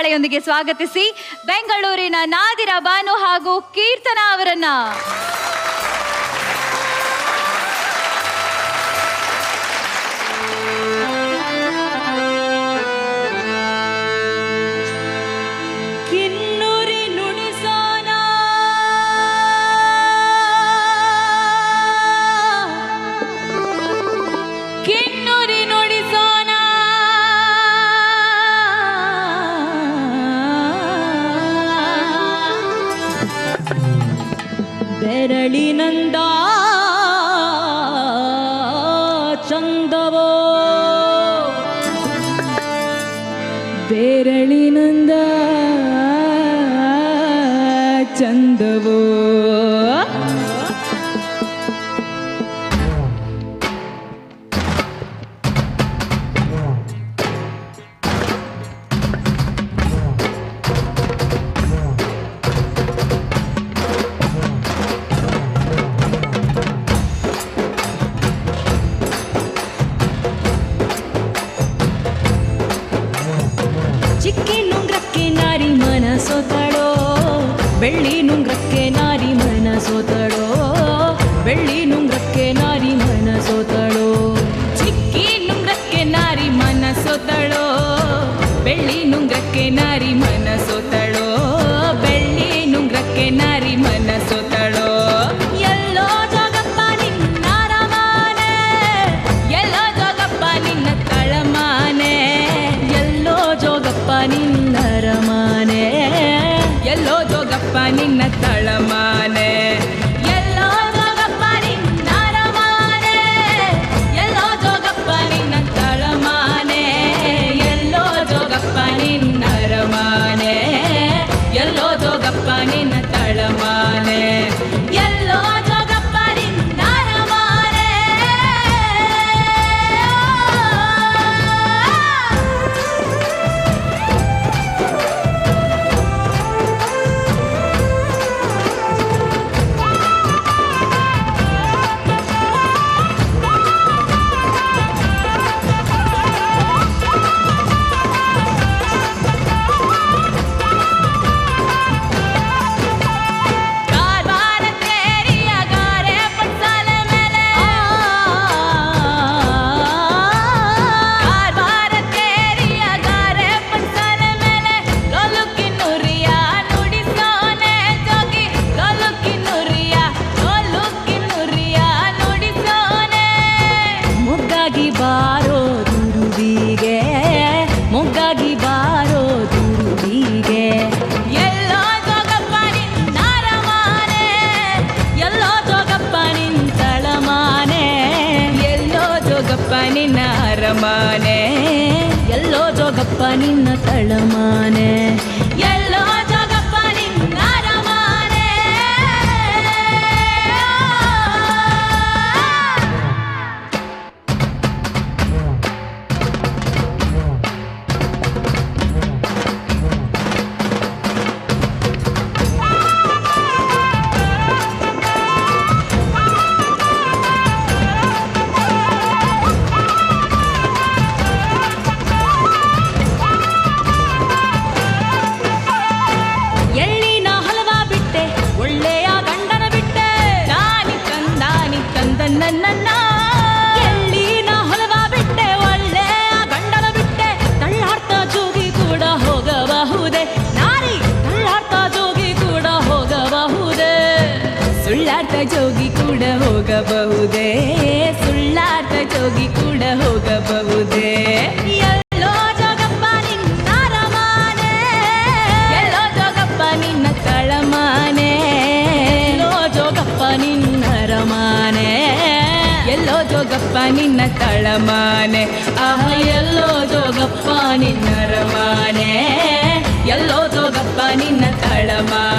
ಚಪ್ಪಾಳೆಯೊಂದಿಗೆ ಸ್ವಾಗತಿಸಿ ಬೆಂಗಳೂರಿನ ನಾದಿರಾ ಬಾನು ಹಾಗೂ ಕೀರ್ತನಾ ಅವರನ್ನ. ಬೆರಳಿನಂದ ಚಂದವೋ ಬೆರಳಿನಂದ ಚಂದವೋ ಚಿಕ್ಕಿ ನುಂಗ್ರಕ್ಕೆ ನಾರಿ ಮನ ಸೋತಳೋ ಬೆಳ್ಳಿ ನುಂಗ್ರಕ್ಕೆ ನಾರಿ ಮನ ಸೋತಳೋ ಬೆಳ್ಳಿ ನುಂಗ್ರಕ್ಕೆ ನಾರಿ ಮನ ಸೋತಳೋ ಚಿಕ್ಕಿ ನುಂಗ್ರಕ್ಕೆ ನಾರಿ ಮನ ಸೋತಳೋ ಬೆಳ್ಳಿ ನುಂಗ್ರಕ್ಕೆ ನಾರಿ ಮನ ಸೋತಳೋ ಬೆಳ್ಳಿ ನುಂಗ್ರಕ್ಕೆ ನಾರಿ ಮನ ಸೋತಳೋ ಎಲ್ಲೋ ಜೋಗಪ್ಪ ನಿನ್ನ ರಮಾನೆ ಎಲ್ಲೋ ಜೋಗಪ್ಪ ನಿನ್ನ ತಳಮಾನೆ ಎಲ್ಲೋ ಜೋಗಪ್ಪ ನಿನ್ನ ರಮಾನೆ ಎಲ್ಲೋ ಜೋಗಪ್ಪ ನಿನ್ನ ತಳಮಾನೆ ಎಲ್ಲೋ ಜೋಗಪ್ಪ ನಿನ್ನ ರಮಾನೆ ಎಲ್ಲೋ ಜೋಗಪ್ಪ ನಿನ್ನ ತಳಮಾನೆ ಎಲ್ಲೋ ಜೋಗಪ್ಪ ನಿನ್ನ ರಮಾನೆ ಎಲ್ಲೋ ಜೋಗಪ್ಪ ನಿನ್ನ ತಳಮಾನೆ ಎಲ್ಲೋ ಜೋಗಪ್ಪ ನಿನ್ನ ರಮಾನೆ. ಬಾರೋ ದುರುವಿಗೆ ಮೊಗ್ಗಾಗಿ ಬಾರೋ ದುರುವಿಗೆ ಎಲ್ಲೋ ಜೋಗಪ್ಪ ನಿನ್ನ ರಮಾನೆ ಎಲ್ಲೋ ಜೋಗಪ್ಪ ನಿನ್ನ ತಳಮಾನೆ ಎಲ್ಲೋ ಜೋಗಪ್ಪ ನಿನ್ನ ರಮಾನೆ ಎಲ್ಲೋ ಜೋಗಪ್ಪ ನಿನ್ನ ತಳಮಾನೆ ಎಲ್ಲೋ ಜೋಗಪ್ಪ ನಿನ್ನ ರಮಾನೆ. ಎಳ್ಳಿನ ಹಲವ ಬಿಟ್ಟೆ ಒಳ್ಳೆಯ ಗಂಡನ ಬಿಟ್ಟೆ ನಾನಿ ತಂದ ನನ್ನ ಎಳ್ಳಿನ ಹಲವ ಬಿಟ್ಟೆ ಒಳ್ಳೆಯ ಗಂಡನ ಬಿಟ್ಟೆ ತಳ್ಳಾಡ್ತ ಜೋಗಿ ಕೂಡ ಹೋಗಬಹುದೇ ನಾರಿ ತಳ್ಳಾಡ್ತ ಜೋಗಿ ಕೂಡ ಹೋಗಬಹುದೇ ಸುಳ್ಳಾಡ್ತ ಜೋಗಿ ಕೂಡ ಹೋಗಬಹುದೇ ಸುಳ್ಳಾಡ್ತ ಜೋಗಿ ಕೂಡ ಹೋಗಬಹುದೇ ಎಲ್ಲೋ ಜೋಗಪ್ಪ ನಿನ್ನ ರಮಾನೆ ಎಲ್ಲೋ ಜೋಗಪ್ಪ ನಿನ್ನ ತಳಮಾನೆ ಎಲ್ಲೋ ಜೋಗಪ್ಪ ನಿನ್ನ ರಮಾನೆ ಎಲ್ಲೋ ಜೋಗಪ್ಪ ನಿನ್ನ ತಳಮಾನೆ ಆಹ ಎಲ್ಲೋ ಜೋಗಪ್ಪ ನಿನ್ನ ರಮಾನೆ ಎಲ್ಲೋ ಜೋಗಪ್ಪ ನಿನ್ನ ತಳಮಾನೆ.